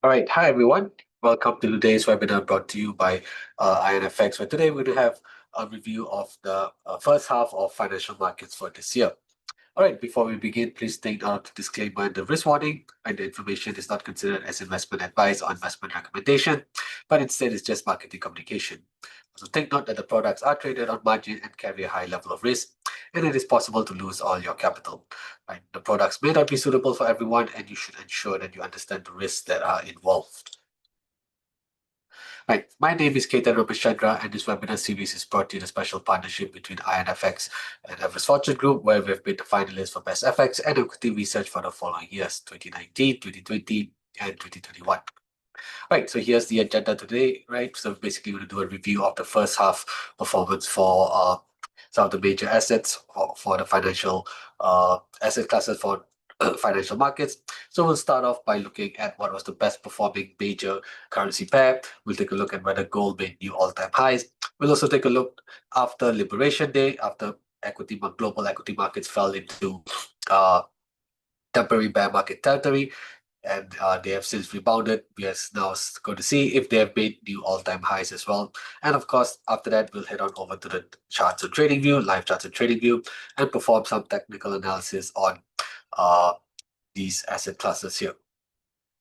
All right, hi everyone. Welcome to today's webinar brought to you by IronFX. Where today we're going to have a review of the first half of financial markets for this year. All right, before we begin, please take note of the disclaimer and the risk warning. And the information is not considered as investment advice or investment recommendation, but instead is just marketing communication. So take note that the products are traded on margin and carry a high level of risk, and it is possible to lose all your capital. Right? The products may not be suitable for everyone, and you should ensure that you understand the risks that are involved. Right. My name is Ketan Ramachandra, and this webinar series is brought to you in a special partnership between IronFX and Everest Fortune Group, where we've been the finalists for Best FX and Equity Research for the following years 2019, 2020, and 2021. Right, so here's the agenda today, right? So basically, we're going to do a review of the first half performance for some of the major assets for the financial asset classes for financial markets. So we'll start off by looking at what was the best performing major currency pair. We'll take a look at whether gold made new all-time highs. We'll also take a look after Liberation Day, after global equity markets fell into uh, temporary bear market territory, and they have since rebounded. We are now going to see if they have made new all-time highs as well. And of course, after that, we'll head on over to the charts and trading view, live charts and trading view, and perform some technical analysis on uh, these asset classes here.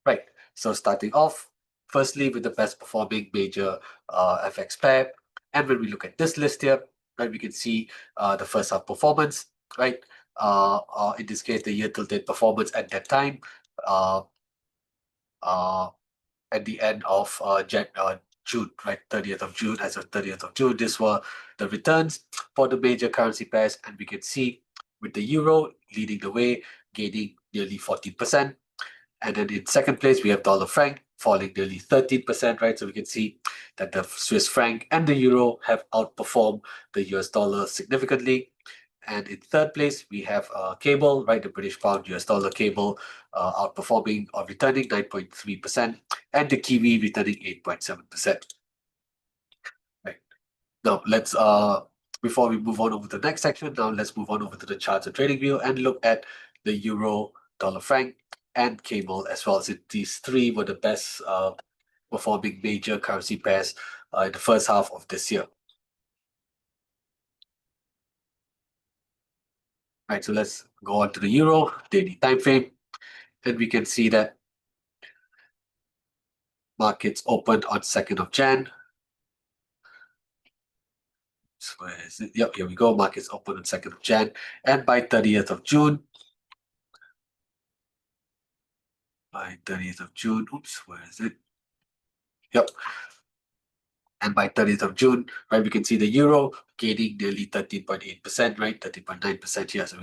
Right. So starting off, firstly with the best performing major FX pair, and when we look at this list here, right, we can see the first half performance, right. In this case, the year till date performance at that time. Uh, uh, at the end of June, right, 30th of June, as of 30th of June. These were the returns for the major currency pairs, and we can see with the euro leading the way, gaining nearly 14%. And then in second place, we have dollar franc falling nearly 13%, right? So we can see that the Swiss franc and the euro have outperformed the US dollar significantly. And in third place, we have cable, right? The British pound US dollar cable outperforming or returning 9.3%, and the Kiwi returning 8.7%. Right. Now let's before we move on over to the next section, now let's move on over to the charts and trading view and look at the euro, dollar franc, and cable as well. As these three were the best performing major currency pairs in the first half of this year. Right, so let's go on to the euro daily time frame, and we can see that markets opened on 2nd of Jan. So where is it? Yep, here we go. Markets opened on 2nd of Jan, and by 30th of June, oops, where is it? Yep, and by 30th of June, right, we can see the euro gaining nearly 13.8%, right, 13.9% here. So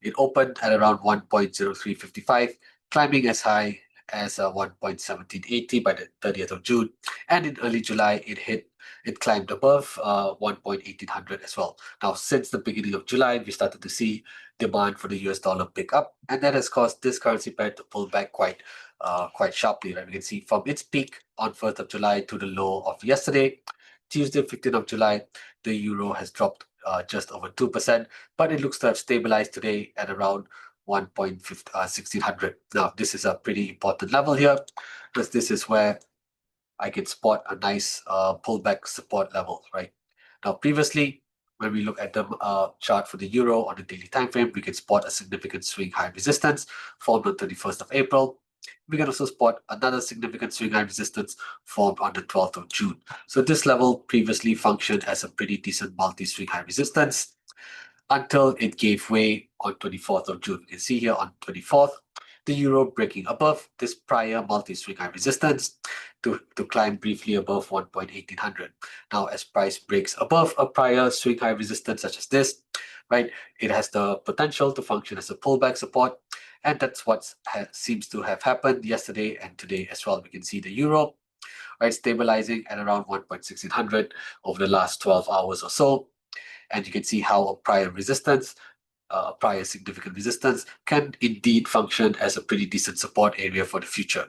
it opened at around 1.0355, climbing as high as 1.1780 by the 30th of June. And in early July, it climbed above 1.1800 as well. Now, since the beginning of July, we started to see demand for the US dollar pick up, and that has caused this currency pair to pull back quite sharply, right? We can see from its peak on 1st of July to the low of yesterday, Tuesday, 15th of July, the euro has dropped just over 2%, but it looks to have stabilized today at around 1.1600. Now, this is a pretty important level here because this is where I can spot a nice pullback support level, right? Now, previously, when we look at the chart for the euro on the daily time frame, we can spot a significant swing high resistance formed on 31st of April. We can also spot another significant swing high resistance formed on the 12th of June. So this level previously functioned as a pretty decent multi-swing high resistance until it gave way on 24th of June. You can see here on 24th, the euro breaking above this prior multi-swing high resistance to climb briefly above 1.1800. Now, as price breaks above a prior swing high resistance such as this, right, it has the potential to function as a pullback support, and that's what seems to have happened yesterday and today as well. We can see the euro, right, stabilizing at around 1.1600 over the last 12 hours or so, and you can see how a prior resistance, prior significant resistance, can indeed function as a pretty decent support area for the future.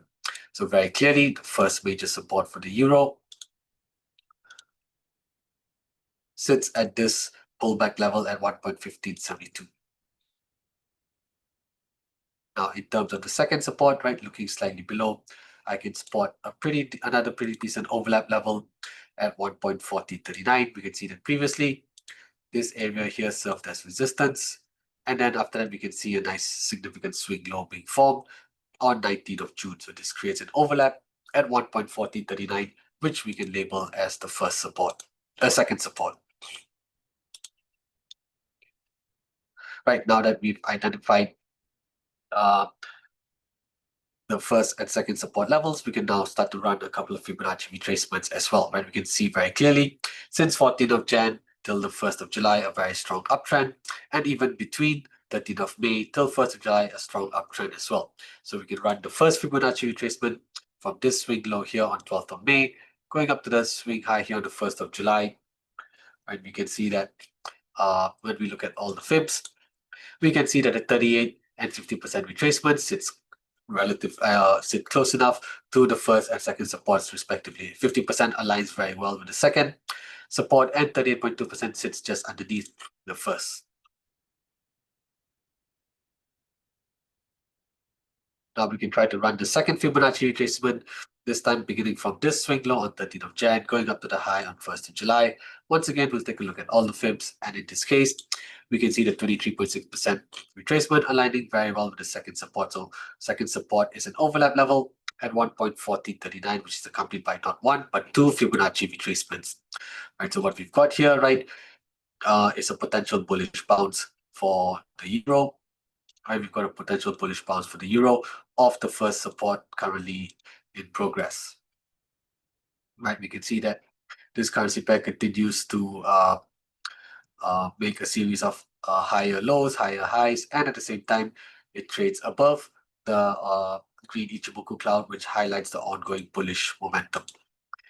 So very clearly, the first major support for the euro sits at this pullback level at 1.1572. Now, in terms of the second support, right, looking slightly below, I can spot another pretty decent overlap level at 1.4039. We can see that previously this area here served as resistance. And then after that, we can see a nice significant swing low being formed on 19th of June. So this creates an overlap at 1.1439, which we can label as the second support. Right, now that we've identified the first and second support levels, we can now start to run a couple of Fibonacci retracements as well, right? We can see very clearly since 14th of Jan till the 1st of July, a very strong uptrend, and even between 13th of May till 1st of July, a strong uptrend as well. So we can run the first Fibonacci retracement from this swing low here on 12th of May, going up to the swing high here on the 1st of July. And we can see that when we look at all the fibs, we can see that the 38 and 50% retracement sit close enough to the first and second supports respectively. 50% aligns very well with the second support, and 38.2% sits just underneath the first. Now we can try to run the second Fibonacci retracement, this time beginning from this swing low on 13th of Jan, going up to the high on 1st of July. Once again, we'll take a look at all the fibs, and in this case, we can see the 23.6% retracement aligning very well with the second support. So second support is an overlap level at 1.1439, which is accompanied by not one, but two Fibonacci retracements. Right, so what we've got here, right, is a potential bullish bounce for the euro. Right, we've got a potential bullish bounce for the euro off the first support currently in progress. Right, we can see that this currency pair continues to make a series of higher lows, higher highs, and at the same time, it trades above the green Ichimoku cloud, which highlights the ongoing bullish momentum.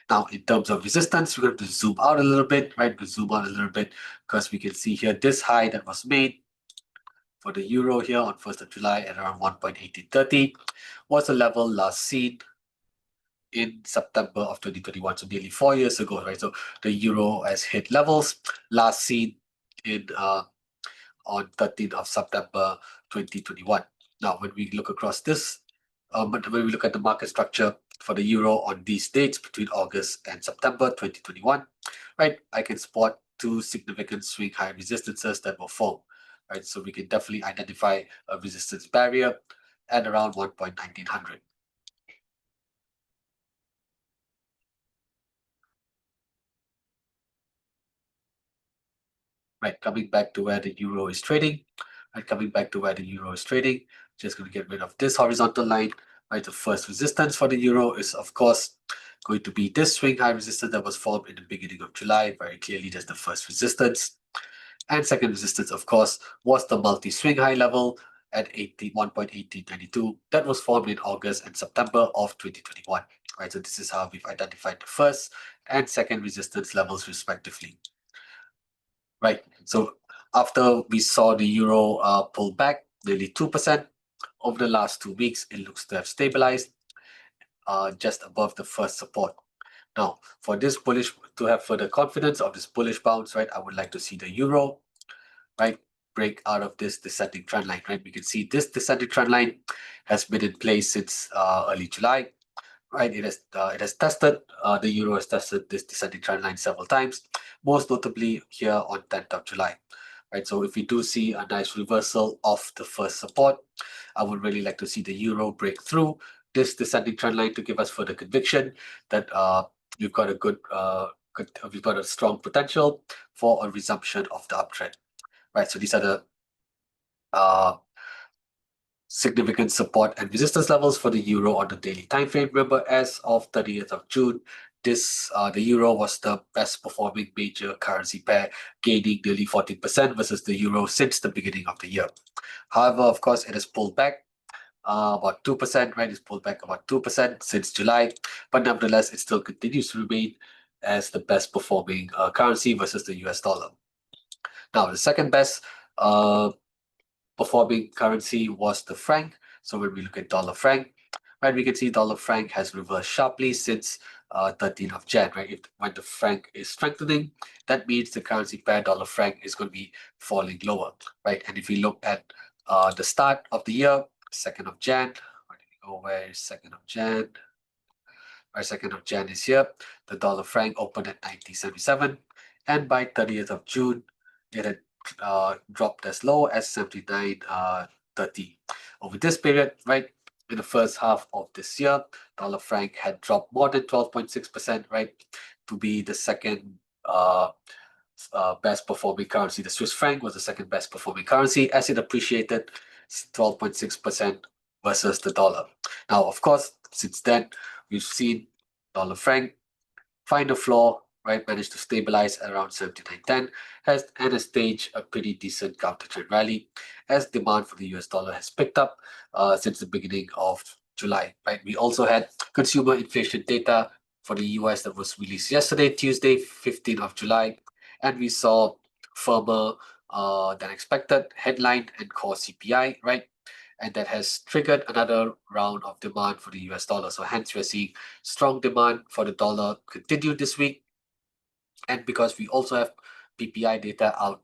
Now, in terms of resistance, we're going to zoom out a little bit, right? We'll zoom out a little bit because we can see here this high that was made for the euro here on 1st of July at around 1.1830 was a level last seen in September of 2021, so nearly 4 years ago, right? So the euro has hit levels last seen in on 13th of September 2021. Now, when we look across this, when we look at the market structure for the euro on these dates between August and September 2021, right, I can spot two significant swing high resistances that were formed. Right, so we can definitely identify a resistance barrier at around 1.1900. Right, coming back to where the euro is trading. Right, coming back to where the euro is trading. Just going to get rid of this horizontal line. Right, the first resistance for the euro is of course going to be this swing high resistance that was formed in the beginning of July. Very clearly, that's the first resistance. And second resistance, of course, was the multi-swing high level at 1.1892 that was formed in August and September of 2021. Right, so this is how we've identified the first and second resistance levels respectively. Right, so after we saw the euro pull back nearly 2% over the last 2 weeks, it looks to have stabilized just above the first support. Now, for this bullish, to have further confidence of this bullish bounce, right, I would like to see the euro, right, break out of this descending trend line, right? We can see this descending trend line has been in place since early July, right? It has tested, the euro has tested this descending trend line several times, most notably here on 10th of July, right? So if we do see a nice reversal of the first support, I would really like to see the euro break through this descending trend line to give us further conviction that we've got we've got a strong potential for a resumption of the uptrend, right? So these are the significant support and resistance levels for the euro on the daily time frame. Remember, as of 30th of June, the euro was the best performing major currency pair, gaining nearly 14% versus the euro since the beginning of the year. However, of course, it has pulled back about 2%, right? It's pulled back about 2% since July, but nevertheless, it still continues to remain as the best performing currency versus the US dollar. Now, the second best performing currency was the franc. So when we look at dollar franc, right, we can see dollar franc has reversed sharply since 13th of Jan, right? When the franc is strengthening, that means the currency pair dollar franc is going to be falling lower, right? And if we look at the start of the year, 2nd of Jan, where did we go? Where is 2nd of Jan? Our 2nd of Jan is here. The dollar franc opened at 90.77, and by 30th of June, it had dropped as low as 79.30. Over this period, right, in the first half of this year, dollar franc had dropped more than 12.6%, right, to be the second best performing currency. The Swiss franc was the second best performing currency as it appreciated 12.6% versus the dollar. Now, of course, since then, we've seen dollar franc find a floor, right, managed to stabilize around 79.10 and has staged a pretty decent counter trend rally as demand for the US dollar has picked up since the beginning of July, right? We also had consumer inflation data for the US that was released yesterday, Tuesday, 15th of July, and we saw firmer than expected headline and core CPI, right? And that has triggered another round of demand for the US dollar. So hence we're seeing strong demand for the dollar continue this week. And because we also have PPI data out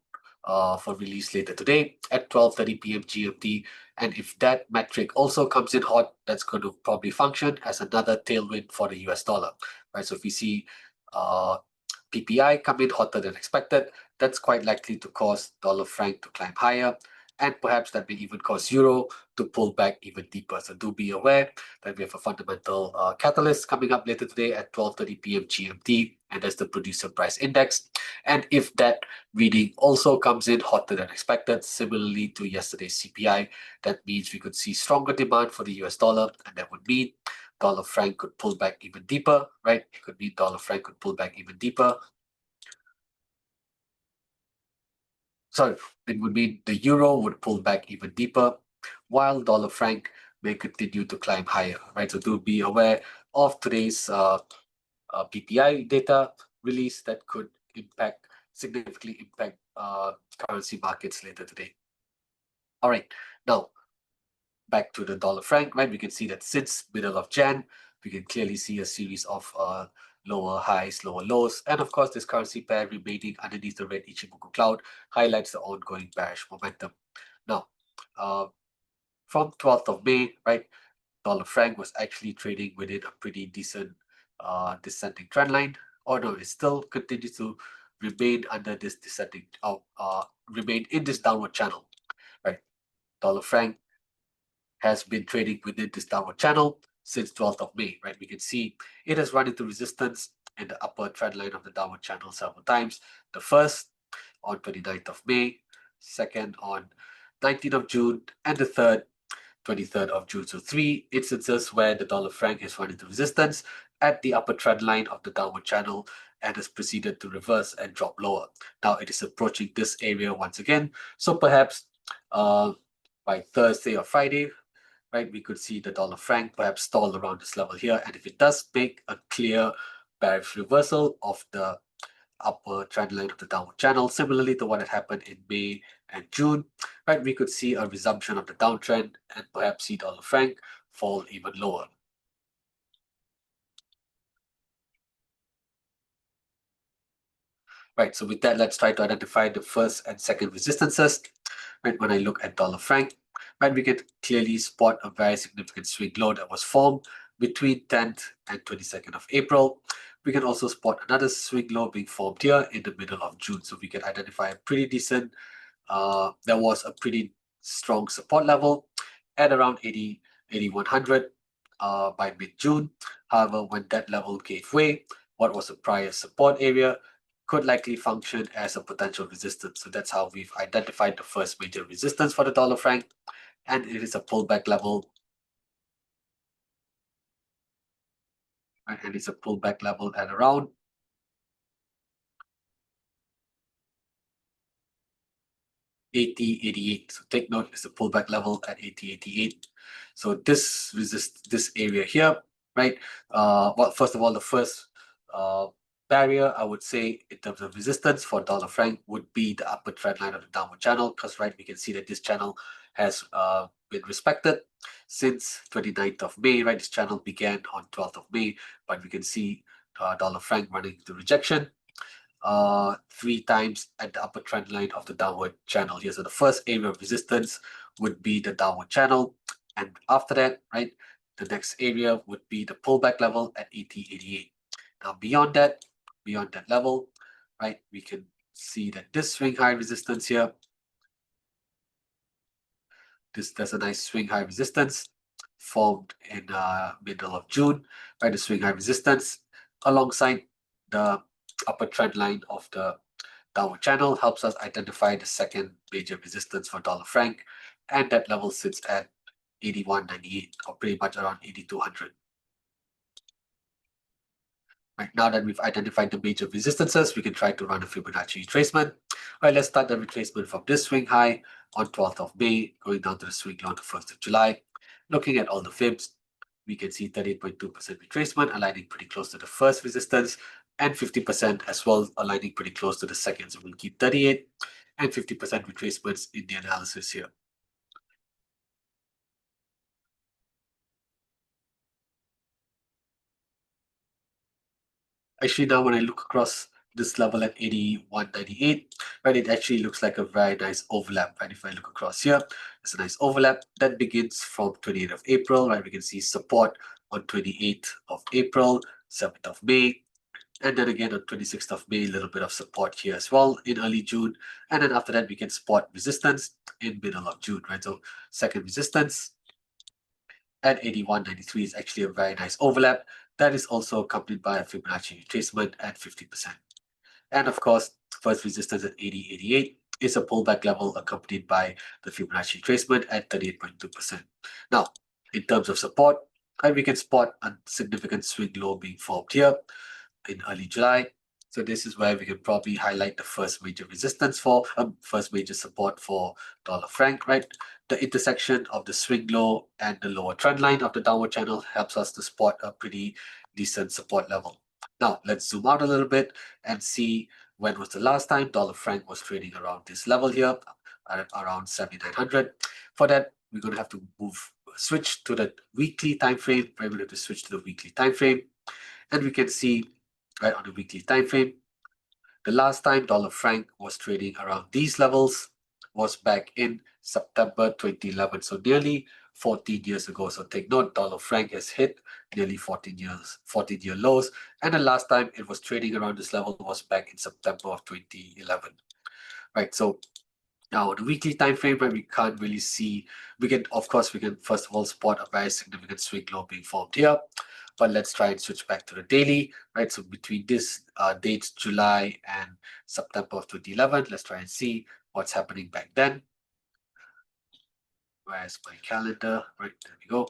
for release later today at 12:30 p.m. GMT. And if that metric also comes in hot, that's going to probably function as another tailwind for the US dollar, right? So if we see PPI come in hotter than expected, that's quite likely to cause dollar franc to climb higher. And perhaps that may even cause euro to pull back even deeper. So do be aware that we have a fundamental catalyst coming up later today at 12:30 p.m. GMT, and that's the producer price index. And if that reading also comes in hotter than expected, similarly to yesterday's CPI, that means we could see stronger demand for the US dollar, and that would mean dollar franc could pull back even deeper, right? It could mean dollar franc could pull back even deeper. Sorry, it would mean the euro would pull back even deeper, while dollar franc may continue to climb higher, right? So do be aware of today's PPI data release that could significantly impact currency markets later today. All right, now back to the dollar franc, right? We can see that since middle of Jan, we can clearly see a series of lower highs, lower lows. And of course, this currency pair remaining underneath the red Ichimoku cloud highlights the ongoing bearish momentum. Now, from 12th of May, right, dollar franc was actually trading within a pretty decent descending trend line. Or no, it still continues to remain under this descending, remain in this downward channel, right? Dollar franc has been trading within this downward channel since 12th of May, right? We can see it has run into resistance in the upper trend line of the downward channel several times. The first on 29th of May, second on 19th of June, and the third 23rd of June. So 3 instances where the dollar franc has run into resistance at the upper trend line of the downward channel and has proceeded to reverse and drop lower. Now it is approaching this area once again. So perhaps by Thursday or Friday, right, we could see the dollar franc perhaps stall around this level here. And if it does make a clear bearish reversal of the upper trend line of the downward channel, similarly to what had happened in May and June, right, we could see a resumption of the downtrend and perhaps see dollar franc fall even lower. Right, so with that, let's try to identify the first and second resistances. Right, when I look at dollar franc, right, we can clearly spot a very significant swing low that was formed between 10th and 22nd of April. We can also spot another swing low being formed here in the middle of June. So we can identify a pretty decent, there was a pretty strong support level at around 8100 by mid-June. However, when that level gave way, what was a prior support area could likely function as a potential resistance. So that's how we've identified the first major resistance for the dollar franc, and it is a pullback level. And it's a pullback level at around 80.88. So take note, it's a pullback level at 80.88. So this area here, right? Well, first of all, the first barrier, I would say, in terms of resistance for dollar franc would be the upper trend line of the downward channel, because right, we can see that this channel has been respected since 29th of May, right? This channel began on 12th of May, but we can see dollar franc running into rejection 3 times at the upper trend line of the downward channel here. So the first area of resistance would be the downward channel. And after that, right, the next area would be the pullback level at 80.88. Now beyond that level, right, we can see that this swing high resistance here, there's a nice swing high resistance formed in middle of June, right? The swing high resistance alongside the upper trend line of the downward channel helps us identify the second major resistance for dollar franc, and that level sits at 81.98, or pretty much around 8200. Right, now that we've identified the major resistances, we can try to run a Fibonacci retracement. All right, let's start the retracement from this swing high on 12th of May, going down to the swing low on the 1st of July. Looking at all the fibs, we can see 38.2% retracement, aligning pretty close to the first resistance, and 50% as well, aligning pretty close to the second. So we'll keep 38 and 50% retracements in the analysis here. Actually, now when I look across this level at 81.98, right, it actually looks like a very nice overlap, right? If I look across here, it's a nice overlap that begins from 28th of April, right? We can see support on 28th of April, 7th of May, and then again on 26th of May, a little bit of support here as well in early June. And then after that, we can spot resistance in middle of June, right? So second resistance at 81.93 is actually a very nice overlap. That is also accompanied by a Fibonacci retracement at 50%. And of course, first resistance at 80.88 is a pullback level accompanied by the Fibonacci retracement at 38.2%. Now, in terms of support, we can spot a significant swing low being formed here in early July. So this is where we can probably highlight the first major resistance for, first major support for dollar franc, right? The intersection of the swing low and the lower trend line of the downward channel helps us to spot a pretty decent support level. Now, let's zoom out a little bit and see when was the last time dollar franc was trading around this level here, at around 7,900. For that, we're going to have to switch to the weekly time frame. We're going to have to switch to the weekly time frame, and we can see right on the weekly time frame, the last time dollar franc was trading around these levels was back in September 2011. So nearly 14 years ago. So take note, dollar franc has hit nearly 14-year lows. And the last time it was trading around this level was back in September of 2011. Right. So now on the weekly time frame, where we can't really see, we can first of all spot a very significant swing low being formed here. But let's try and switch back to the daily, right? So between this dates, July and September of 2011, let's try and see what's happening back then. Where's my calendar? Right, there we go.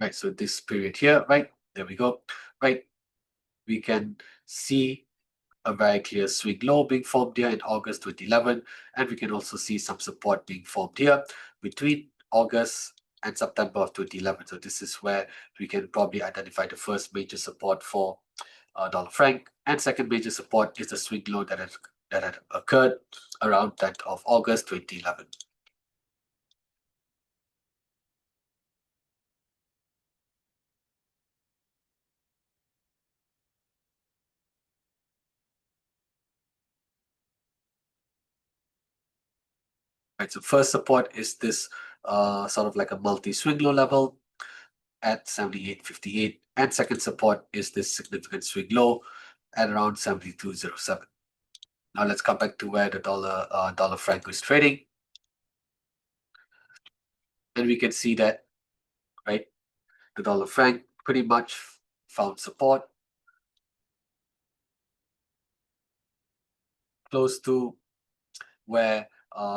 Right, so this period here, right, there we go. Right, we can see a very clear swing low being formed here in August 2011, and we can also see some support being formed here between August and September of 2011. So this is where we can probably identify the first major support for dollar franc, and second major support is the swing low that had occurred around that of August 2011. Right, so first support is this sort of like a multi-swing low level at 78.58, and second support is this significant swing low at around 72.07. Now let's come back to where the dollar franc is trading, and we can see that, right, the dollar franc pretty much found support close to where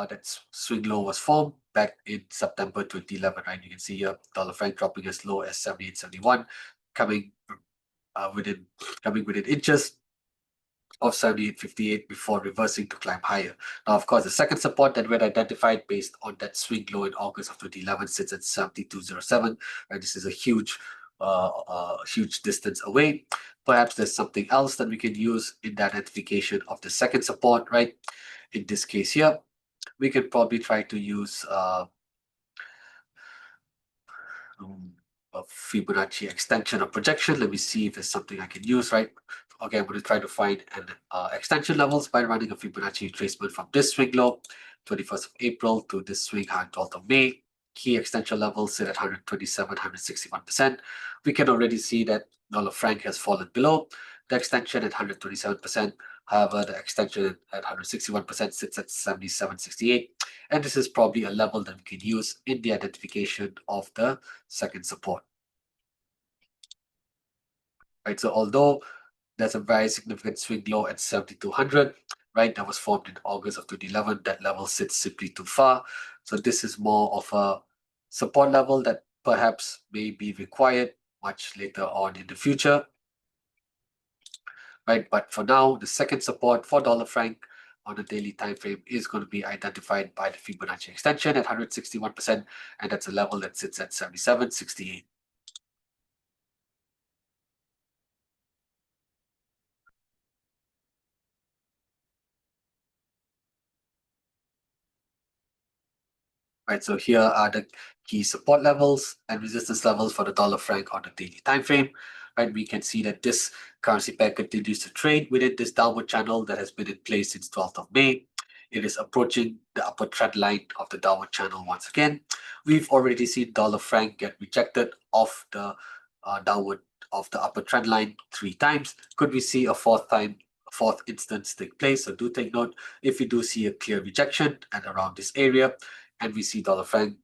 that swing low was formed back in September 2011, right? You can see here dollar franc dropping as low as 78.71, coming within inches of 78.58 before reversing to climb higher. Now, of course, the second support that we had identified based on that swing low in August of 2011 sits at 72.07. Right, this is a huge distance away. Perhaps there's something else that we can use in the identification of the second support, right? In this case here, we can probably try to use a Fibonacci extension or projection. Let me see if there's something I can use, right? Okay, I'm going to try to find an extension levels by running a Fibonacci retracement from this swing low, 21st of April, to this swing high, 12th of May. Key extension levels sit at 127, 161%. We can already see that dollar franc has fallen below the extension at 127%. However, the extension at 161% sits at 77.68. And this is probably a level that we can use in the identification of the second support. Right, so although there's a very significant swing low at 7,200, right, that was formed in August of 2011, that level sits simply too far. So this is more of a support level that perhaps may be required much later on in the future. Right, but for now, the second support for dollar franc on a daily time frame is going to be identified by the Fibonacci extension at 161%, and that's a level that sits at 77.68. Right, so here are the key support levels and resistance levels for the dollar franc on the daily time frame. Right, we can see that this currency pair continues to trade within this downward channel that has been in place since 12th of May. It is approaching the upper trend line of the downward channel once again. We've already seen dollar franc get rejected off the downward of the upper trend line 3 times. Could we see a fourth instance take place? So do take note, if we do see a clear rejection and around this area, and we see dollar franc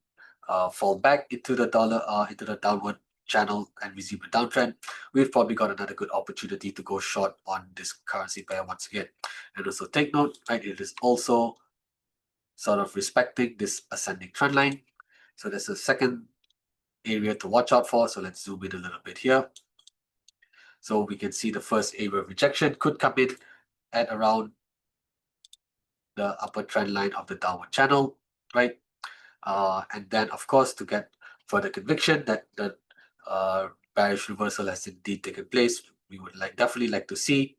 fall back into the downward channel and resume a downtrend, we've probably got another good opportunity to go short on this currency pair once again. And also take note, right, it is also sort of respecting this ascending trend line. So there's a second area to watch out for. So let's zoom in a little bit here. So we can see the first area of rejection could come in at around the upper trend line of the downward channel, right? And then, of course, to get further conviction that the bearish reversal has indeed taken place, we would definitely like to see,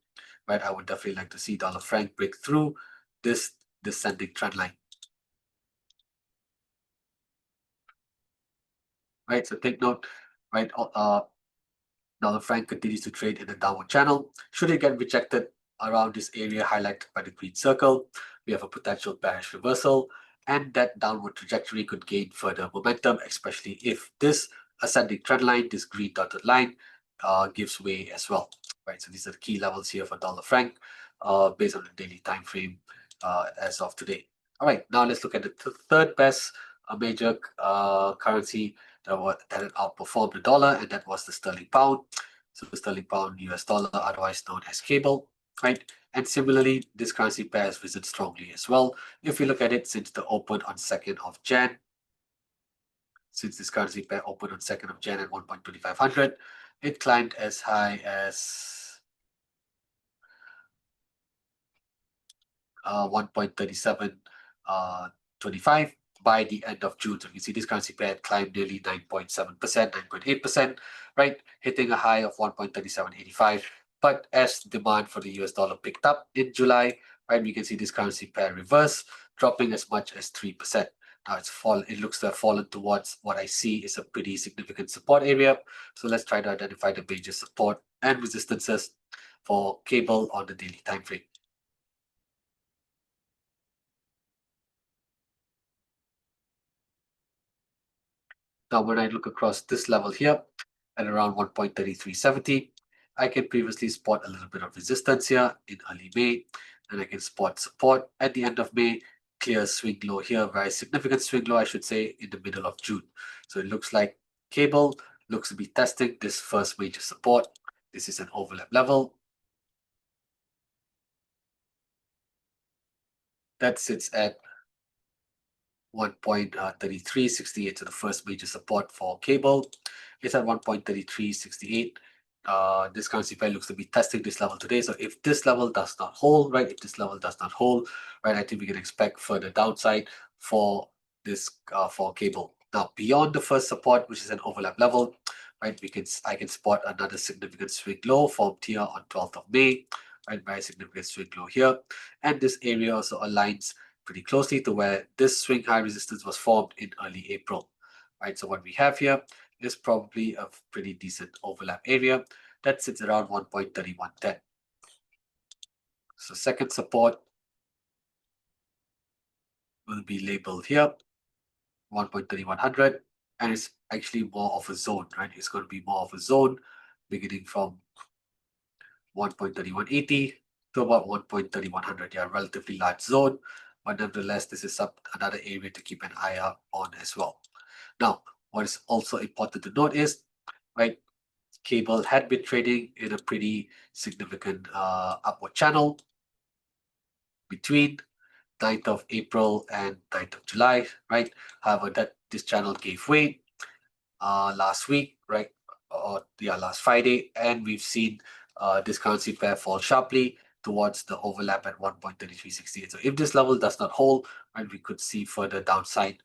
right? I would definitely like to see dollar franc break through this descending trend line. Right, so take note, right? Dollar franc continues to trade in the downward channel. Should it get rejected around this area highlighted by the green circle, we have a potential bearish reversal, and that downward trajectory could gain further momentum, especially if this ascending trend line, this green dotted line, gives way as well. Right, so these are the key levels here for dollar franc based on the daily time frame as of today. All right, now let's look at the third best major currency that had outperformed the dollar, and that was the sterling pound. So the sterling pound, US dollar, otherwise known as cable, right? And similarly, this currency pair has risen strongly as well. If we look at it since the open on 2nd of Jan, since this currency pair opened on 2nd of Jan at 1.2500, it climbed as high as 1.3725 by the end of June. So you can see this currency pair had climbed nearly 9.7%, 9.8%, right? Hitting a high of 1.3785. But as demand for the US dollar picked up in July, right, we can see this currency pair reverse, dropping as much as 3%. Now it looks to have fallen towards what I see is a pretty significant support area. So let's try to identify the major support and resistances for cable on the daily time frame. Now, when I look across this level here at around 1.3370, I can previously spot a little bit of resistance here in early May, and I can spot support at the end of May, clear swing low here, very significant swing low, I should say, in the middle of June. So it looks like cable looks to be testing this first major support. This is an overlap level that sits at 1.3368, so the first major support for cable is at 1.3368. This currency pair looks to be testing this level today. So if this level does not hold, right, if this level does not hold, right, I think we can expect further downside for this for cable. Now, beyond the first support, which is an overlap level, right, I can spot another significant swing low formed here on 12th of May, right, very significant swing low here, and this area also aligns pretty closely to where this swing high resistance was formed in early April. Right, so what we have here, is probably a pretty decent overlap area that sits around 1.3110. So second support will be labeled here, 1.3100, and it's actually more of a zone, right? It's going to be more of a zone beginning from 1.3180 to about 1.3100. Yeah, relatively large zone, but nevertheless, this is another area to keep an eye out on as well. Now, what is also important to note is, right, cable had been trading in a pretty significant upward channel between 9th of April and 9th of July, right? However, that this channel gave way last week, right? Or yeah, last Friday, and we've seen this currency pair fall sharply towards the overlap at 1.3368. So if this level does not hold, right, we could see further downside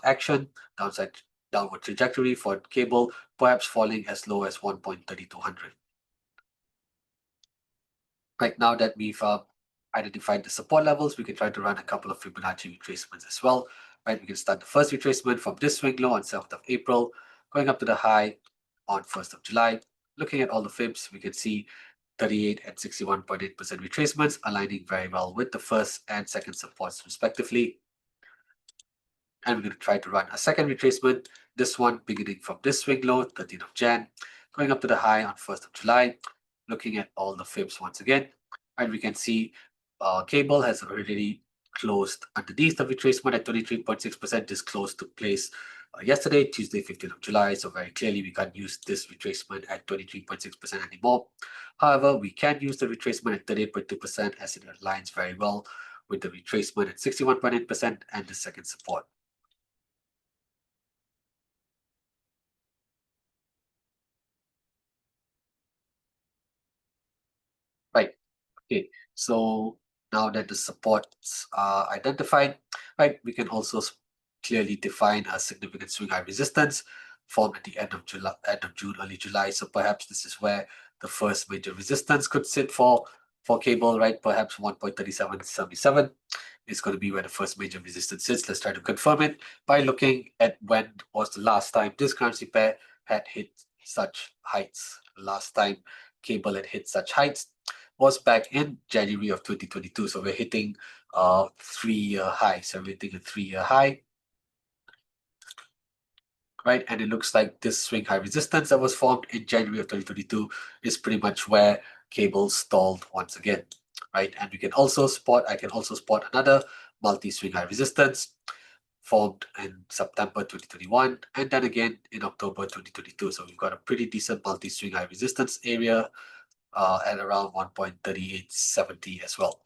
action, downside downward trajectory for cable, perhaps falling as low as 1.3200. Right now that we've identified the support levels, we can try to run a couple of Fibonacci retracements as well. Right, we can start the first retracement from this swing low on 7th of April, going up to the high on 1st of July. Looking at all the fibs, we can see 38 and 61.8% retracements aligning very well with the first and second supports respectively. And we're going to try to run a second retracement, this one beginning from this swing low, 13th of Jan, going up to the high on 1st of July, looking at all the fibs once again. And we can see cable has already closed underneath the retracement at 23.6%. This close took place yesterday, Tuesday, 15th of July. So very clearly, we can't use this retracement at 23.6% anymore. However, we can use the retracement at 38.2% as it aligns very well with the retracement at 61.8% and the second support. Right. Okay. So now that the supports are identified, right, we can also clearly define a significant swing high resistance formed at the end of July, end of June, early July. So perhaps this is where the first major resistance could sit for cable, right? Perhaps 1.3777 is going to be where the first major resistance sits. Let's try to confirm it by looking at when was the last time this currency pair had hit such heights. Last time cable had hit such heights was back in January of 2022. So we're hitting 3-year high. So we're hitting a 3-year high, right? And it looks like this swing high resistance that was formed in January of 2022 is pretty much where cable stalled once again, right? And we can also spot, I can also spot another multi-swing high resistance formed in September 2021 and then again in October 2022. So we've got a pretty decent multi-swing high resistance area at around 1.3870 as well.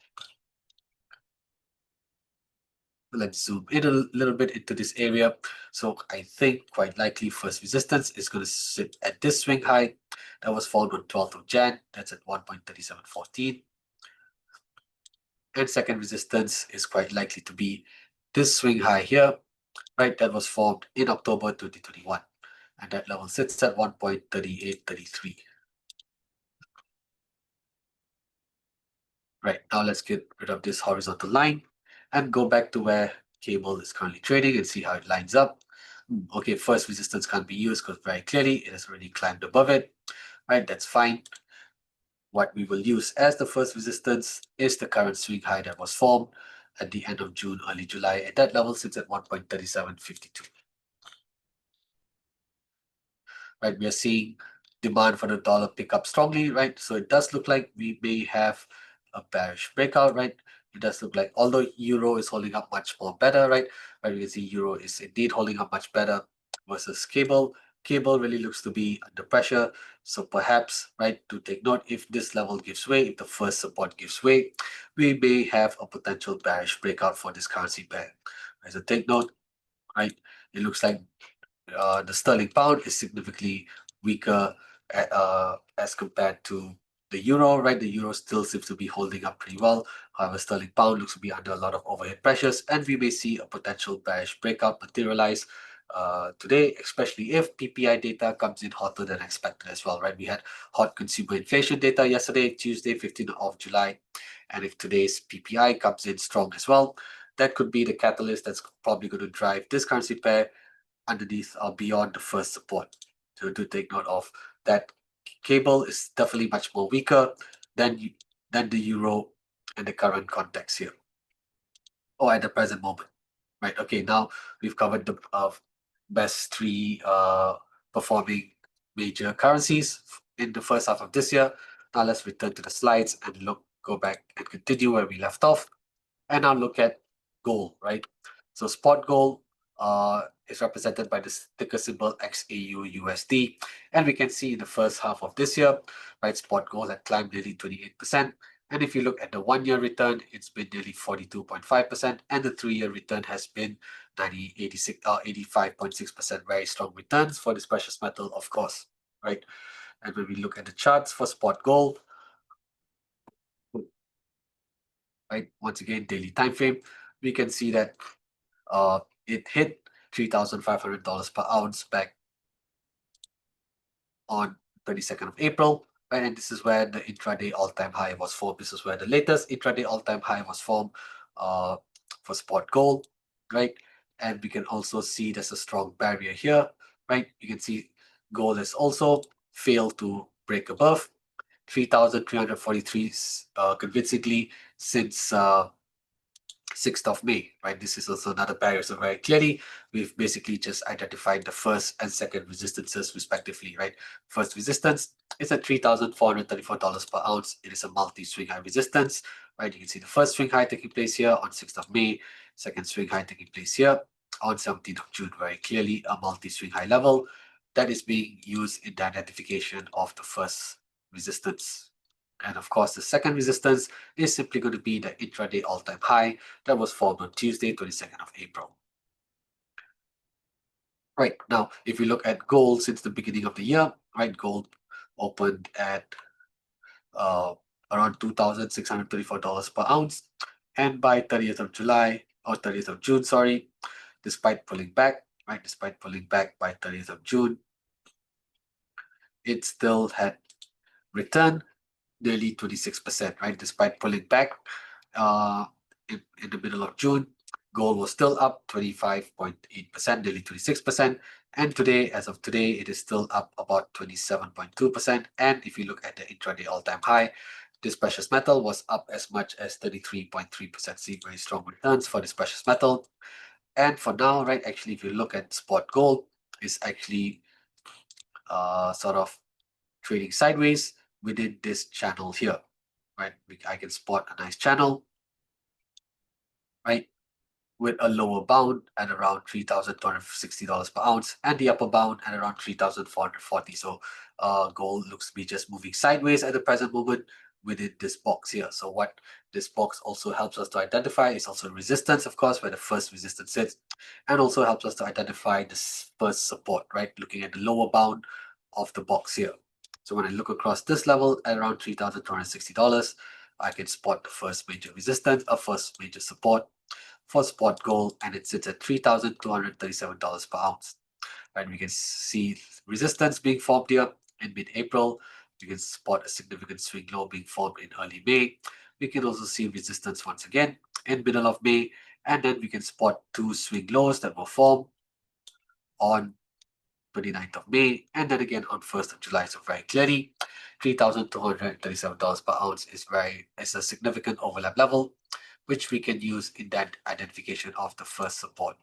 Let's zoom in a little bit into this area. So I think quite likely first resistance is going to sit at this swing high that was formed on 12th of Jan. That's at 1.3714. And second resistance is quite likely to be this swing high here, right? That was formed in October 2021. And that level sits at 1.3833. Right, now let's get rid of this horizontal line and go back to where cable is currently trading and see how it lines up. Okay, first resistance can't be used because very clearly it has already climbed above it. Right, that's fine. What we will use as the first resistance is the current swing high that was formed at the end of June, early July, and that level sits at 1.3752. Right, we are seeing demand for the dollar pick up strongly, right? So it does look like we may have a bearish breakout, right? It does look like, although euro is holding up much more better, right? Right, we can see euro is indeed holding up much better versus cable. Cable really looks to be under pressure. So perhaps, right, to take note, if this level gives way, if the first support gives way, we may have a potential bearish breakout for this currency pair. As a take note, right, it looks like the sterling pound is significantly weaker as compared to the euro, right? The euro still seems to be holding up pretty well. However, sterling pound looks to be under a lot of overhead pressures, and we may see a potential bearish breakout materialize today, especially if PPI data comes in hotter than expected as well, right? We had hot consumer inflation data yesterday, Tuesday, 15th of July, and if today's PPI comes in strong as well, that could be the catalyst that's probably going to drive this currency pair underneath or beyond the first support. So to take note of that, cable is definitely much more weaker than than the euro in the current context here, or at the present moment. Right. Okay. Now we've covered the best three performing major currencies in the first half of this year. Now let's return to the slides and go back and continue where we left off. And now look at gold, right? So spot gold is represented by the ticker symbol XAUUSD. And we can see in the first half of this year, right, spot gold had climbed nearly 28%. And if you look at the 1 year return, it's been nearly 42.5%. And the 3 year return has been 85.6%. Very strong returns for this precious metal, of course, right? And when we look at the charts for spot gold, right, once again, daily time frame, we can see that it hit $3,500 per ounce back on 22nd of April, right? And this is where the intraday all-time high was formed. This is where the latest intraday all-time high was formed uh, for spot gold, right? And we can also see there's a strong barrier here, right? You can see gold has also failed to break above 3,343 convincingly since 6th of May, right? This is also another barrier. So very clearly, we've basically just identified the first and second resistances respectively, right? First resistance is at $3,434 per ounce. It is a multi-swing high resistance, right? You can see the first swing high taking place here on 6th of May, second swing high taking place here on 17th of June. Very clearly a multi-swing high level that is being used in the identification of the first resistance. And of course, the second resistance is simply going to be the intraday all-time high that was formed on Tuesday, 22nd of April. Right, now, if we look at gold since the beginning of the year, right, gold opened at around $2,634 per ounce. And by 30th of July, or 30th of June, sorry, despite pulling back, right, despite pulling back by 30th of June, it still had returned nearly 26%, right? Despite pulling back in the middle of June, gold was still up 25.8%, nearly 26%. And today, as of today, it is still up about 27.2%. And if you look at the intraday all-time high, this precious metal was up as much as 33.3%. See, very strong returns for this precious metal. And for now, right, actually, if you look at spot gold, it's actually sort of trading sideways within this channel here, right? I can spot a nice channel, right, with a lower bound at around $3,260 per ounce and the upper bound at around 3,440. So gold looks to be just moving sideways at the present moment within this box here. So what this box also helps us to identify is also resistance, of course, where the first resistance sits, and also helps us to identify this first support, right? Looking at the lower bound of the box here. So when I look across this level at around $3,260, I can spot the first major resistance, a first major support for spot gold, and it sits at $3,237 per ounce. And we can see resistance being formed here in mid-April. We can spot a significant swing low being formed in early May. We can also see resistance once again in middle of May, and then we can spot two swing lows that were formed on 29th of May, and then again on 1st of July. So very clearly, $3,237 per ounce is a significant overlap level, which we can use in that identification of the first support.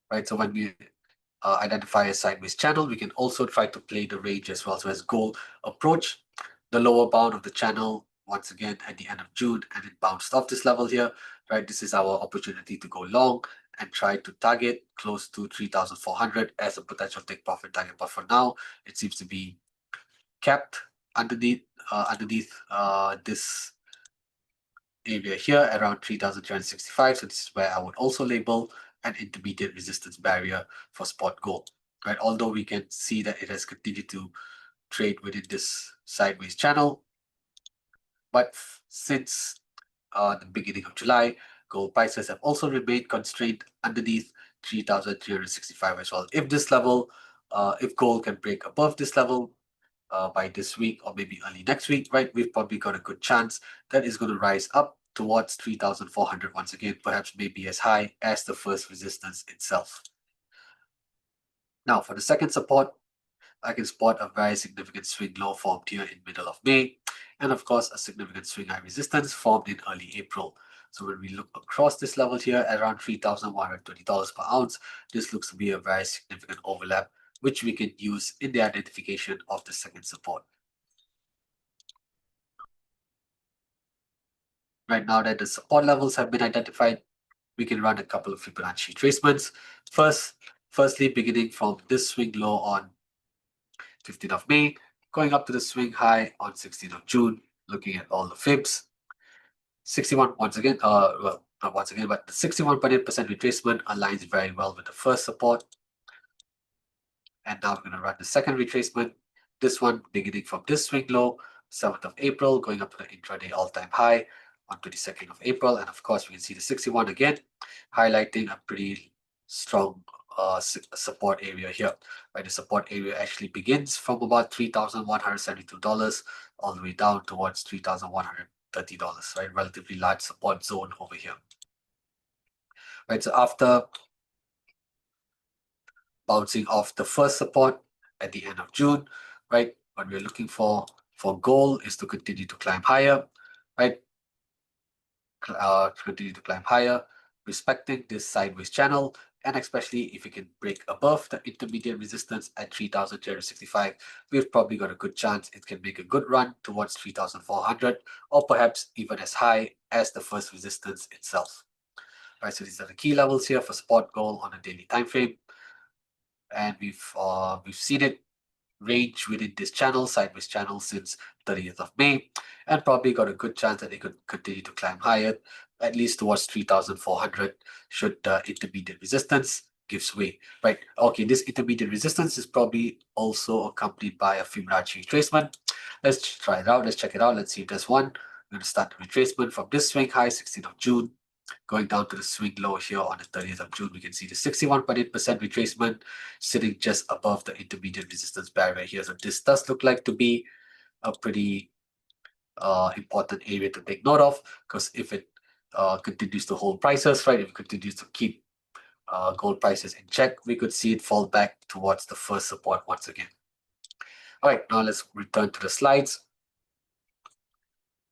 Right, so when we identify a sideways channel, we can also try to play the range as well. So as gold approach the lower bound of the channel once again at the end of June, and it bounced off this level here, right? This is our opportunity to go long and try to target close to 3,400 as a potential take profit target. But for now, it seems to be capped underneath this area here around 3,365. So this is where I would also label an intermediate resistance barrier for spot gold, right? Although we can see that it has continued to trade within this sideways channel, but since the beginning of July, gold prices have also remained constrained underneath 3,365 as well. If this level, if gold can break above this level, by this week or maybe early next week, right, we've probably got a good chance that is going to rise up towards 3,400 once again, perhaps maybe as high as the first resistance itself. Now for the second support, I can spot a very significant swing low formed here in middle of May, and of course a significant swing high resistance formed in early April. So when we look across this level here at around $3,120 per ounce, this looks to be a very significant overlap, which we can use in the identification of the second support. Right now that the support levels have been identified, we can run a couple of Fibonacci retracements. Firstly, beginning from this swing low on 15th of May, going up to the swing high on 16th of June, looking at all the fibs. 61 once again, well, not once again, but the 61.8% retracement aligns very well with the first support. And now we're going to run the second retracement. This one beginning from this swing low, 7th of April, going up to the intraday all-time high on 22nd of April. And of course, we can see the 61 again, highlighting a pretty strong support area here. Right, the support area actually begins from about $3,172 all the way down towards $3,130. Right, relatively large support zone over here. Right, so after bouncing off the first support at the end of June, right, what we're looking for gold is to continue to climb higher, right? Continue to climb higher, respecting this sideways channel, and especially if we can break above the intermediate resistance at 3,365, we've probably got a good chance it can make a good run towards 3,400, or perhaps even as high as the first resistance itself. Right, so these are the key levels here for spot gold on a daily time frame, and we've seen it range within this channel, sideways channel, since 30th of May, and probably got a good chance that it could continue to climb higher, at least towards 3,400, should the intermediate resistance gives way, right? Okay, this intermediate resistance is probably also accompanied by a Fibonacci retracement. Let's try it out. Let's check it out. Let's see if there's one. I'm going to start the retracement from this swing high, 16th of June, going down to the swing low here on the 30th of June. We can see the 61.8% retracement sitting just above the intermediate resistance barrier here. So this does look like to be a pretty important area to take note of, because if it continues to hold prices, right, if it continues to keep gold prices in check, we could see it fall back towards the first support once again. All right, now let's return to the slides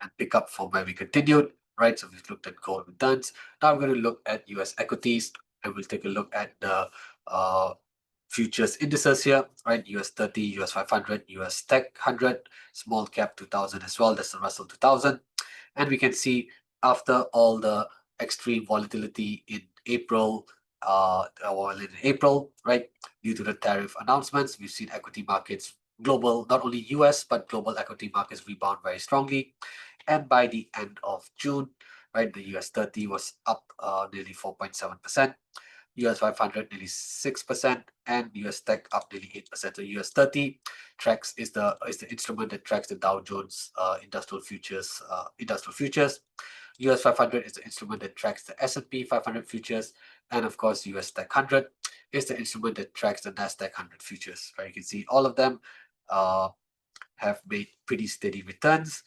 and pick up from where we continued, right? So we've looked at gold returns. Now we're going to look at US equities, and we'll take a look at the futures indices here, right? US 30, US 500, US Tech 100, small cap 2000 as well. That's the Russell 2000. And we can see after all the extreme volatility in April, right, due to the tariff announcements, we've seen equity markets, global, not only US, but global equity markets rebound very strongly. And by the end of June, right, the US 30 was up nearly 4.7%. US 500 nearly 6%, and US Tech up nearly 8%. So US 30 tracks is the instrument that tracks the Dow Jones industrial futures. US 500 is the instrument that tracks the S&P 500 futures, and of course US Tech 100 is the instrument that tracks the Nasdaq 100 futures. Right, you can see all of them have made pretty steady returns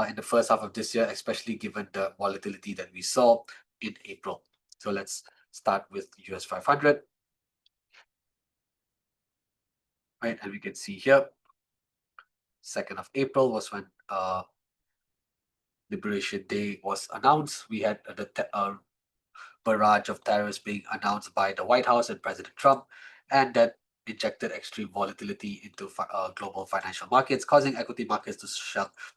in the first half of this year, especially given the volatility that we saw in April. So let's start with US 500. Right, and we can see here, 2nd of April was when Liberation Day was announced. We had the barrage of tariffs being announced by the White House and President Trump, and that injected extreme volatility into global financial markets, causing equity markets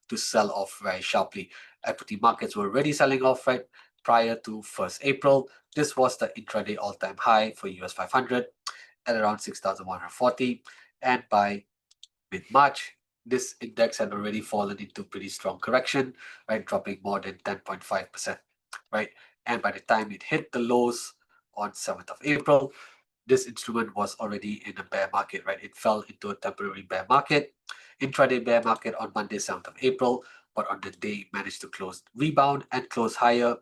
to sell off very sharply. Equity markets were already selling off right prior to 1st April. This was the intraday all-time high for US 500 at around 6,140, and by mid-March, this index had already fallen into pretty strong correction, right, dropping more than 10.5%, right? And by the time it hit the lows on 7th of April, this instrument was already in a bear market, right? It fell into a temporary bear market, intraday bear market on Monday, 7th of April, but on the day managed to rebound and close higher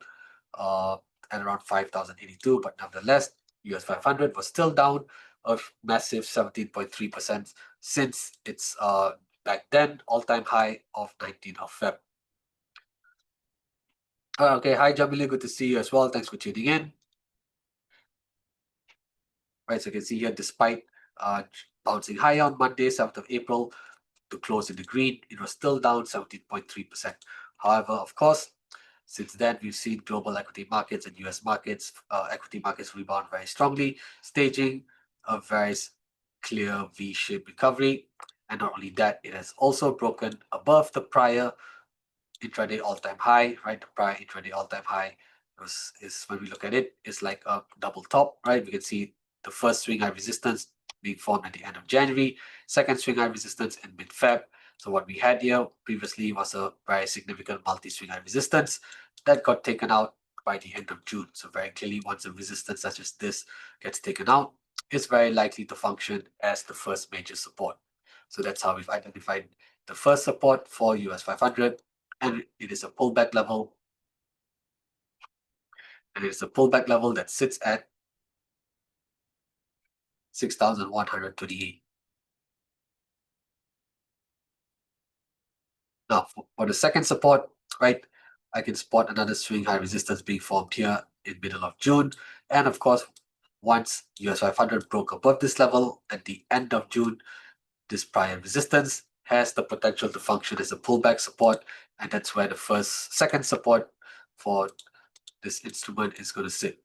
at around 5,082. But nevertheless, US 500 was still down a massive 17.3% since its back then all-time high of 19th of Feb. Okay, hi Jamili, good to see you as well. Thanks for tuning in. Right, so you can see here, despite bouncing higher on Monday, 7th of April, to close in the green. It was still down 17.3%. However, of course, since then, we've seen global equity markets and US markets, equity markets rebound very strongly, staging a very clear V-shaped recovery. And not only that, it has also broken above the prior intraday all-time high, right? The prior intraday all-time high is when we look at it, it's like a double top, right? We can see the first swing high resistance being formed at the end of January, second swing high resistance in mid-Feb. So what we had here previously was a very significant multi-swing high resistance that got taken out by the end of June. So very clearly, once a resistance such as this gets taken out, it's very likely to function as the first major support. So that's how we've identified the first support for US 500, and it is a pullback level. And it's a pullback level that sits at 6,128. Now, for the second support, right, I can spot another swing high resistance being formed here in middle of June. And of course, once US 500 broke above this level at the end of June, this prior resistance has the potential to function as a pullback support. And that's where the second support for this instrument is going to sit.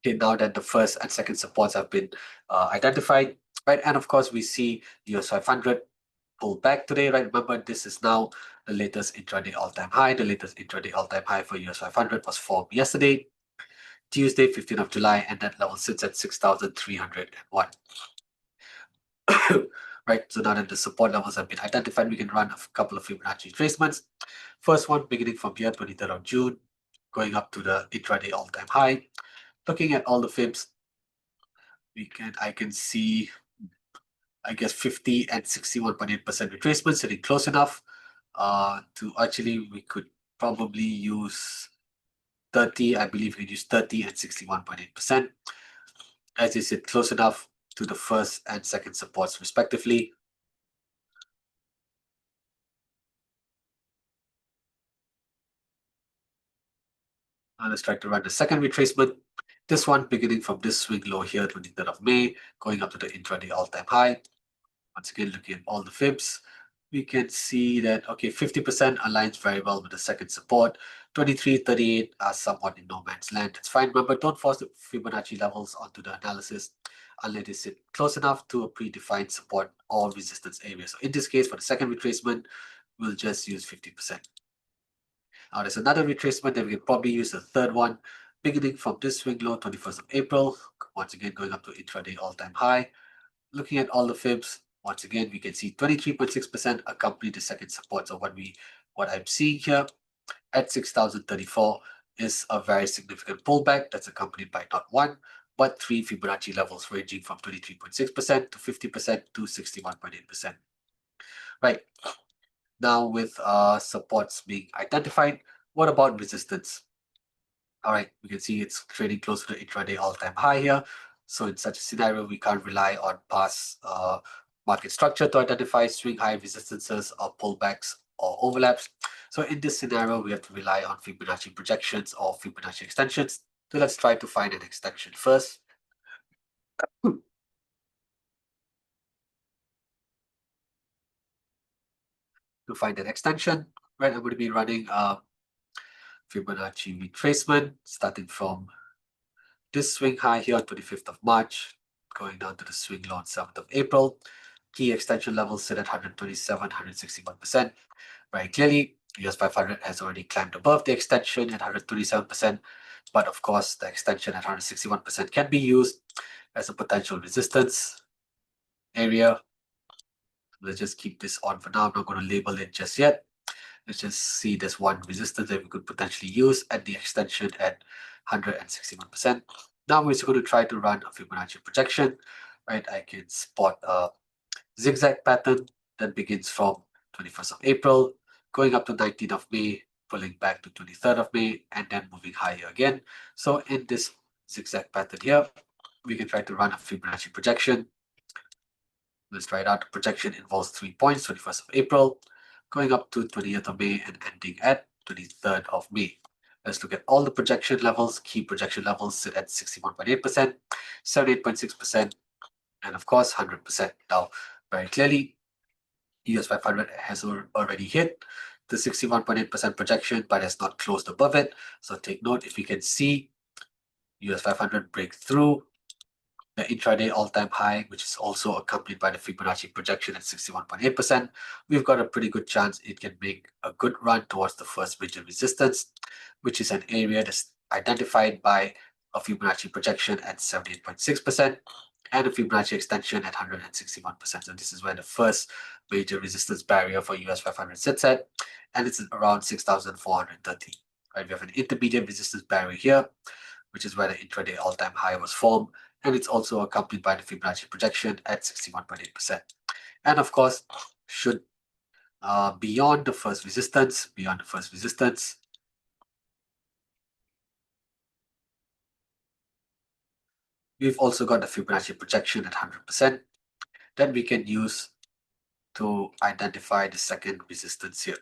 Okay, now that the first and second supports have been identified, right? And of course, we see the US 500 pull back today, right? Remember, this is now the latest intraday all-time high. The latest intraday all-time high for US 500 was formed yesterday, Tuesday, 15th of July, and that level sits at 6,301. Right, so now that the support levels have been identified, we can run a couple of Fibonacci retracements. First one beginning from here, 23rd of June, going up to the intraday all-time high. Looking at all the fibs, I can see, I guess, 50 and 61.8% retracement sitting close enough to actually, we could probably use 30, I believe we could use 30 and 61.8%, as they sit close enough to the first and second supports respectively. Now let's try to run the second retracement. This one beginning from this swing low here, 23rd of May, going up to the intraday all-time high. Once again, looking at all the fibs, we can see that, okay, 50% aligns very well with the second support. 23, 38 are somewhat in no man's land. That's fine. Remember, don't force the Fibonacci levels onto the analysis unless they sit close enough to a predefined support or resistance area. So in this case, for the second retracement, we'll just use 50%. Now there's another retracement that we can probably use, the third one, beginning from this swing low, 21st of April, once again going up to intraday all-time high. Looking at all the fibs, once again, we can see 23.6% accompany the second support. So what I'm seeing here at 6,034 is a very significant pullback that's accompanied by not one, but three Fibonacci levels ranging from 23.6% to 50% to 61.8%. Right. Now with supports being identified, what about resistance? All right, we can see it's trading close to the intraday all-time high here. So in such a scenario, we can't rely on past market structure to identify swing high resistances or pullbacks or overlaps. So in this scenario, we have to rely on Fibonacci projections or Fibonacci extensions. So let's try to find an extension first. To find an extension, right, I'm going to be running Fibonacci retracement starting from this swing high here on 25th of March, going down to the swing low on 7th of April. Key extension levels sit at 127, 161%. Very clearly, US 500 has already climbed above the extension at 127%, but of course, the extension at 161% can be used as a potential resistance area. Let's just keep this on for now. I'm not going to label it just yet. Let's just see this one resistance that we could potentially use at the extension at 161%. Now we're just going to try to run a Fibonacci projection, right? I can spot a zigzag pattern that begins from 21st of April, going up to 19th of May, pulling back to 23rd of May, and then moving higher again. So in this zigzag pattern here, we can try to run a Fibonacci projection. Let's try it out. The projection involves 3 points, 21st of April, going up to 20th of May and ending at 23rd of May. Let's look at all the projection levels. Key projection levels sit at 61.8%, 78.6%, and of course 100%. Now, very clearly, US 500 has already hit the 61.8% projection, but has not closed above it. So take note, if you can see US 500 break through the intraday all-time high, which is also accompanied by the Fibonacci projection at 61.8%, we've got a pretty good chance it can make a good run towards the first major resistance, which is an area that's identified by a Fibonacci projection at 78.6% and a Fibonacci extension at 161%. So this is where the first major resistance barrier for US 500 sits at, and it's around 6,430. Right, we have an intermediate resistance barrier here, which is where the intraday all-time high was formed, and it's also accompanied by the Fibonacci projection at 61.8%. And of course, should beyond the first resistance, we've also got the Fibonacci projection at 100% that we can use to identify the second resistance here,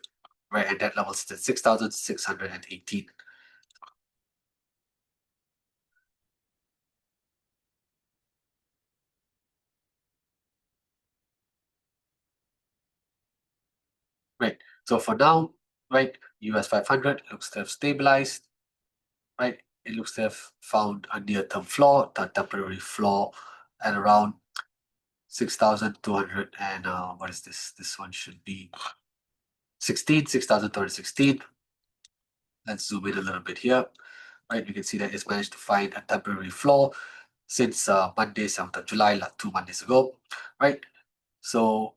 right? And that level sits at 6,618. Right. So for now, right, US 500 looks to have stabilized, right? It looks to have found a near-term floor, a temporary floor at around 6,200 and what is this? This one should be 6,216. Let's zoom in a little bit here. Right, we can see that it's managed to find a temporary floor since Monday, 7th of July, like 2 Mondays ago. Right, so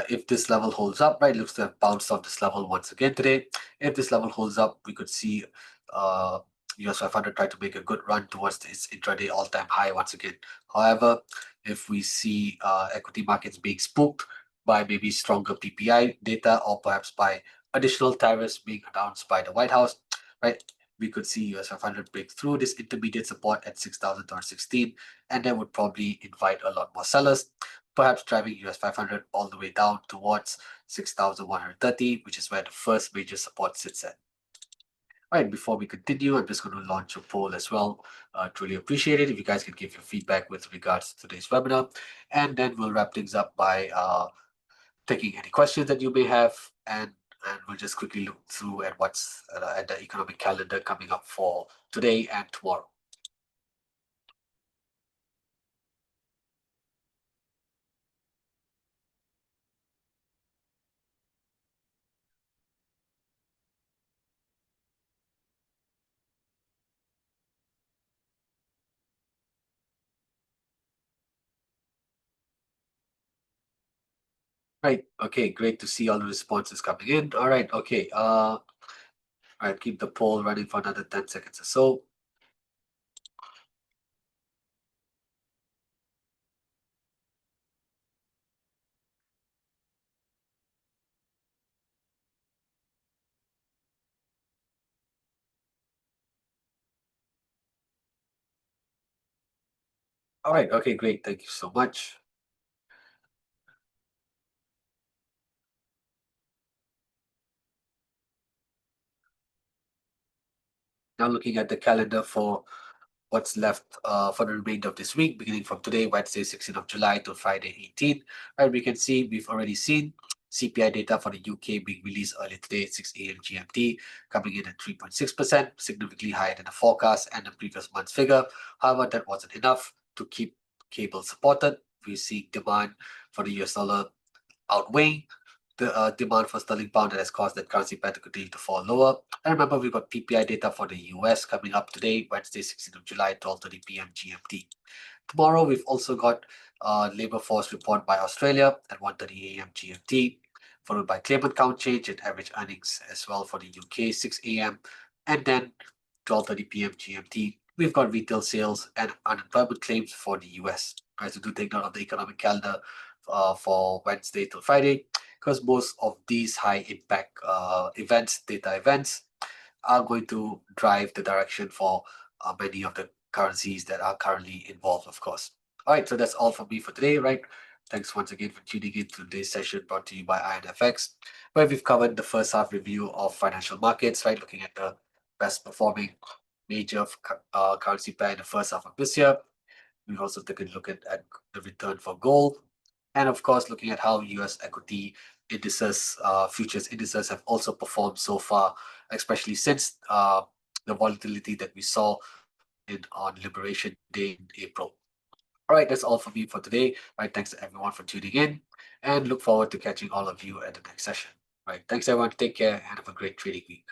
if this level holds up, right, looks to have bounced off this level once again today. If this level holds up, we could see US 500 try to make a good run towards its intraday all-time high once again. However, if we see equity markets being spooked by maybe stronger PPI data or perhaps by additional tariffs being announced by the White House, right, we could see US 500 break through this intermediate support at 6,216, and that would probably invite a lot more sellers, perhaps driving US 500 all the way down towards 6,130, which is where the first major support sits at. All right, before we continue, I'm just going to launch a poll as well. Truly appreciate it if you guys can give your feedback with regards to today's webinar. And then we'll wrap things up by taking any questions that you may have, and we'll just quickly look through at what's at the economic calendar coming up for today and tomorrow. Right. Okay. Great to see all the responses coming in. All right. Okay. All right. Keep the poll running for another 10 seconds or so. All right. Okay. Great. Thank you so much. Now looking at the calendar for what's left for the remainder of this week, beginning from today, Wednesday, 16th of July to Friday, 18th. Right, we can see we've already seen CPI data for the UK being released earlier today at 6 a.m. GMT, coming in at 3.6%, significantly higher than the forecast and the previous month's figure. However, that wasn't enough to keep cable supported. We see demand for the US dollar outweighing the demand for sterling pound that has caused that currency pair to continue to fall lower. And remember, we've got PPI data for the US coming up today, Wednesday, 16th of July, 12:30 p.m. GMT. Tomorrow, we've also got labor force report by Australia at 1:30 a.m. GMT, followed by claimant count change and average earnings as well for the UK, 6 a.m. And then 12:30 p.m. GMT, we've got retail sales and unemployment claims for the US. Right, so do take note of the economic calendar for Wednesday till Friday, because most of these high impact data events, are going to drive the direction for many of the currencies that are currently involved, of course. All right, so that's all from me for today, right? Thanks once again for tuning in to today's session brought to you by IronFX, where we've covered the first half review of financial markets, right? Looking at the best performing major currency pair in the first half of this year. We've also taken a look at the return for gold. And of course, looking at how US equity indices, futures indices have also performed so far, especially since the volatility that we saw on Liberation Day in April. All right, that's all for me for today. All right, thanks to everyone for tuning in and look forward to catching all of you at the next session. All right, thanks everyone. Take care and have a great trading week.